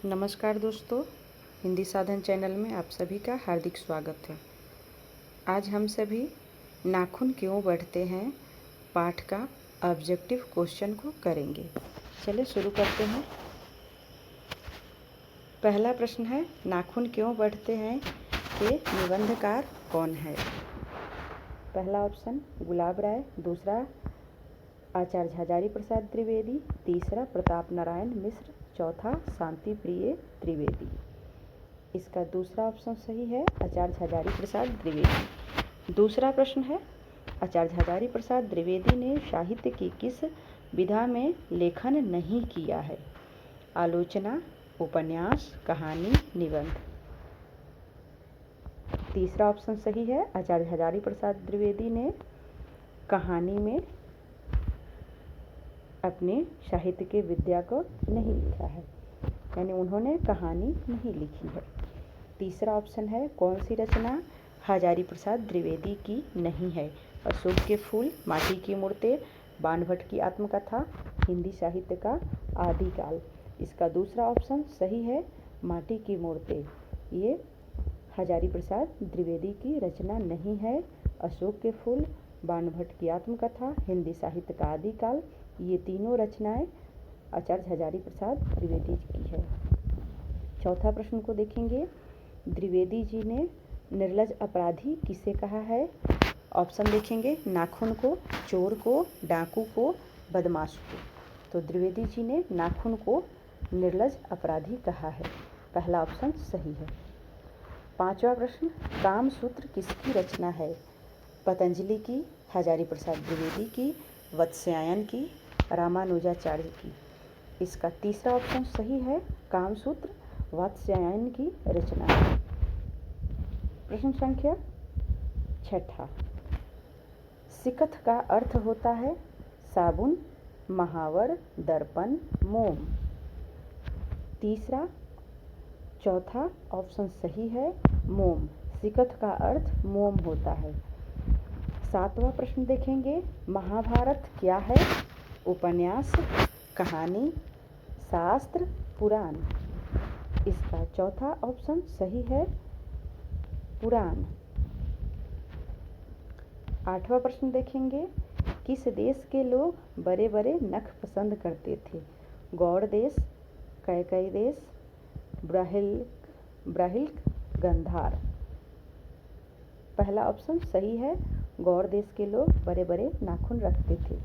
नमस्कार दोस्तों, हिंदी साधन चैनल में आप सभी का हार्दिक स्वागत है। आज हम सभी नाखून क्यों बढ़ते हैं पाठ का ऑब्जेक्टिव क्वेश्चन को करेंगे। चलिए शुरू करते हैं। पहला प्रश्न है, नाखून क्यों बढ़ते हैं के निबंधकार कौन है? पहला ऑप्शन गुलाब राय, दूसरा आचार्य हजारी प्रसाद द्विवेदी, तीसरा प्रताप नारायण मिश्र, चौथा शांति प्रिय त्रिवेदी। इसका दूसरा ऑप्शन सही है, आचार्य हजारी प्रसाद द्विवेदी। दूसरा प्रश्न है, आचार्य हजारी प्रसाद द्विवेदी ने साहित्य की किस विधा में लेखन नहीं किया है? आलोचना, उपन्यास, कहानी, निबंध। तीसरा ऑप्शन सही है, आचार्य हजारी प्रसाद द्विवेदी ने कहानी में अपने साहित्य के विद्या को नहीं लिखा है, यानी उन्होंने कहानी नहीं लिखी है। तीसरा ऑप्शन है, कौन सी रचना हजारी प्रसाद द्विवेदी की नहीं है? अशोक के फूल, माटी की मूर्तें, बाणभट्ट की आत्मकथा, हिंदी साहित्य का आदिकाल। इसका दूसरा ऑप्शन सही है, माटी की मूर्तें। ये हजारी प्रसाद द्विवेदी की रचना नहीं है। अशोक के फूल, बाणभट्ट की आत्मकथा, हिंदी साहित्य का आदिकाल, ये तीनों रचनाएं आचार्य हजारी प्रसाद द्विवेदी की है। चौथा प्रश्न को देखेंगे, द्विवेदी जी ने निर्लज अपराधी किसे कहा है? ऑप्शन देखेंगे, नाखून को, चोर को, डाकू को, बदमाश को। तो द्विवेदी जी ने नाखून को निर्लज अपराधी कहा है। पहला ऑप्शन सही है। पांचवा प्रश्न, कामसूत्र किसकी रचना है? पतंजलि की, हजारी प्रसाद द्विवेदी की, वत्स्यायन की, रामानुजाचार्य की। इसका तीसरा ऑप्शन सही है, कामसूत्र वत्स्यायन की रचना है। प्रश्न संख्या छठा, सिकथ का अर्थ होता है साबुन, महावर, दर्पण, मोम। तीसरा चौथा ऑप्शन सही है, मोम। सिकथ का अर्थ मोम होता है। सातवां प्रश्न देखेंगे, महाभारत क्या है? उपन्यास, कहानी, शास्त्र, पुराण। इसका चौथा ऑप्शन सही है, पुराण। आठवां प्रश्न देखेंगे, किस देश के लोग बड़े बड़े नख पसंद करते थे? गौड़ देश, कैकई देश, ब्राह्मण, गंधार। पहला ऑप्शन सही है, गौड़ देश के लोग बड़े बड़े नाखून रखते थे।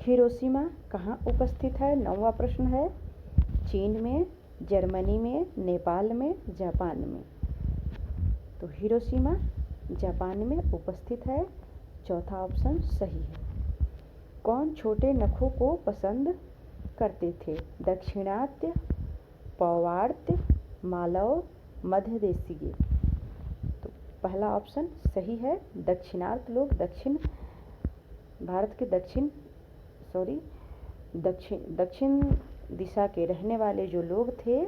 हिरोशिमा कहाँ उपस्थित है? नौवां प्रश्न है, चीन में, जर्मनी में, नेपाल में, जापान में। तो हिरोशिमा जापान में उपस्थित है। चौथा ऑप्शन सही है। कौन छोटे नखों को पसंद करते थे? दक्षिणात्य, पौवार्त्य, मालव, मध्य देशीय। तो पहला ऑप्शन सही है, दक्षिणार्त लोग भारत के दक्षिण दिशा के रहने वाले जो लोग थे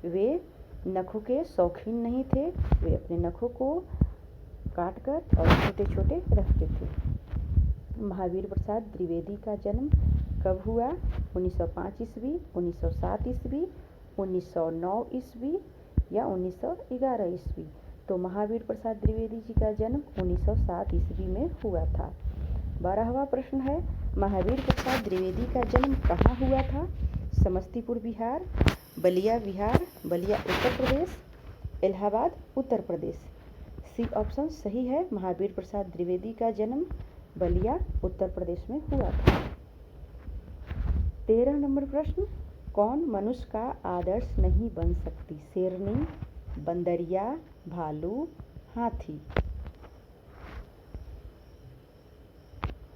वे नखों के शौकीन नहीं थे। वे अपने नखों को काटकर और छोटे छोटे रखते थे। महावीर प्रसाद द्विवेदी का जन्म कब हुआ? 1905 ईस्वी, 1907 ईस्वी, 1909 ईस्वी या 1911 ईस्वी। तो महावीर प्रसाद द्विवेदी जी का जन्म 1907 ईस्वी में हुआ था। 12वां प्रश्न है, महावीर प्रसाद द्विवेदी का जन्म कहाँ हुआ था? समस्तीपुर बिहार, बलिया बिहार, बलिया उत्तर प्रदेश, इलाहाबाद उत्तर प्रदेश। सी ऑप्शन सही है, महावीर प्रसाद द्विवेदी का जन्म बलिया उत्तर प्रदेश में हुआ था। 13 नंबर प्रश्न, कौन मनुष्य का आदर्श नहीं बन सकती? शेरनी, बंदरिया, भालू, हाथी।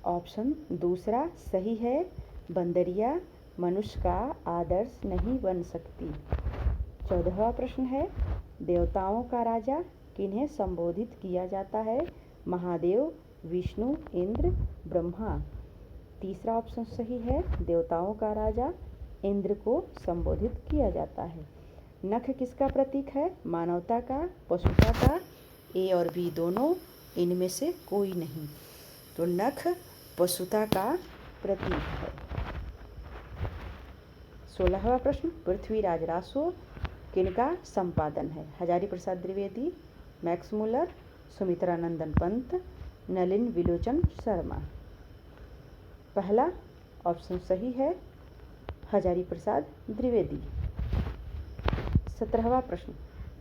ऑप्शन दूसरा सही है, बंदरिया मनुष्य का आदर्श नहीं बन सकती। 14वां प्रश्न है, देवताओं का राजा किन्हें संबोधित किया जाता है? महादेव, विष्णु, इंद्र, ब्रह्मा। तीसरा ऑप्शन सही है, देवताओं का राजा इंद्र को संबोधित किया जाता है। नख किसका प्रतीक है? मानवता का, पशुता का? ए और बी दोनों, इनमें से कोई नहीं। तो नख पशुता का प्रतीक है। 16वां प्रश्न, पृथ्वीराज रासो किनका संपादन है? हजारी प्रसाद द्विवेदी, मैक्स मुलर, सुमित्रा नंदन पंत, नलिन विलोचन शर्मा। पहला ऑप्शन सही है, हजारी प्रसाद द्विवेदी। 17वां प्रश्न,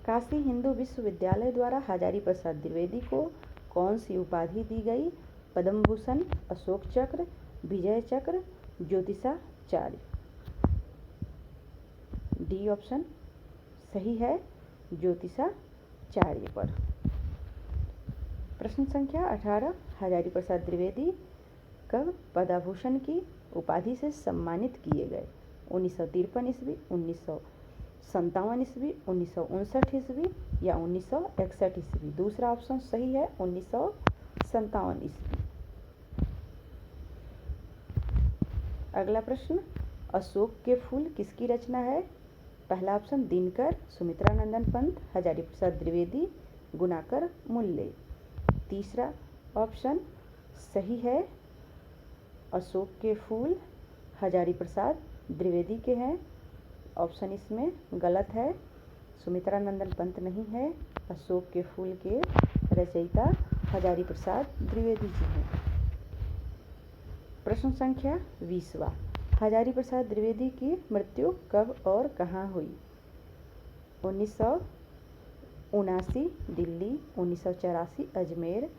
काशी हिंदू विश्वविद्यालय द्वारा हजारी प्रसाद द्विवेदी को कौन सी उपाधि दी गई? पद्म भूषण, अशोक चक्र, विजय चक्र, ज्योतिषाचार्य। डी ऑप्शन सही है, ज्योतिषाचार्य पर। प्रश्न संख्या 18, हजारी प्रसाद द्विवेदी कब पद्मभूषण की उपाधि से सम्मानित किए गए? 1953 ईस्वी, 1957 ईस्वी, 1959 ईस्वी या 1961 ईस्वी। दूसरा ऑप्शन सही है, 1957 ईस्वी। अगला प्रश्न, अशोक के फूल किसकी रचना है? पहला ऑप्शन दिनकर, सुमित्रा नंदन पंत, हजारी प्रसाद द्विवेदी, गुणाकर मुल्ले। तीसरा ऑप्शन सही है, अशोक के फूल हजारी प्रसाद द्विवेदी के हैं। ऑप्शन इसमें गलत है, सुमित्रा नंदन पंत नहीं है, अशोक के फूल के रचयिता हजारी प्रसाद द्विवेदी जी हैं। प्रश्न संख्या 20वां, हजारी प्रसाद द्विवेदी की मृत्यु कब और कहाँ हुई? 1979 दिल्ली, 1984 अजमेर,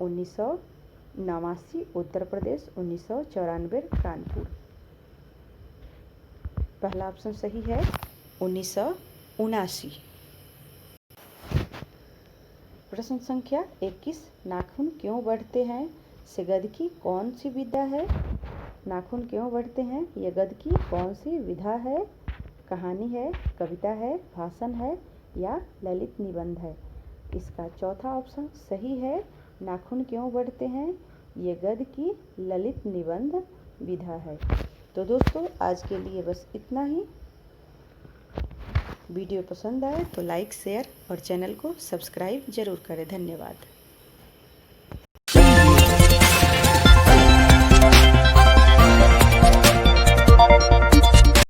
1989 उत्तर प्रदेश, 1994 कानपुर। पहला ऑप्शन सही है, 1979। प्रश्न संख्या 21, नाखून क्यों बढ़ते हैं? से गद्य की कौन सी विधा है? नाखून क्यों बढ़ते हैं, यह गद्य की कौन सी विधा है? कहानी है, कविता है, भाषण है या ललित निबंध है? इसका चौथा ऑप्शन सही है, नाखून क्यों बढ़ते हैं, ये गद्य की ललित निबंध विधा है। तो दोस्तों आज के लिए बस इतना ही। वीडियो पसंद आए तो लाइक, शेयर और चैनल को सब्सक्राइब जरूर करें। धन्यवाद।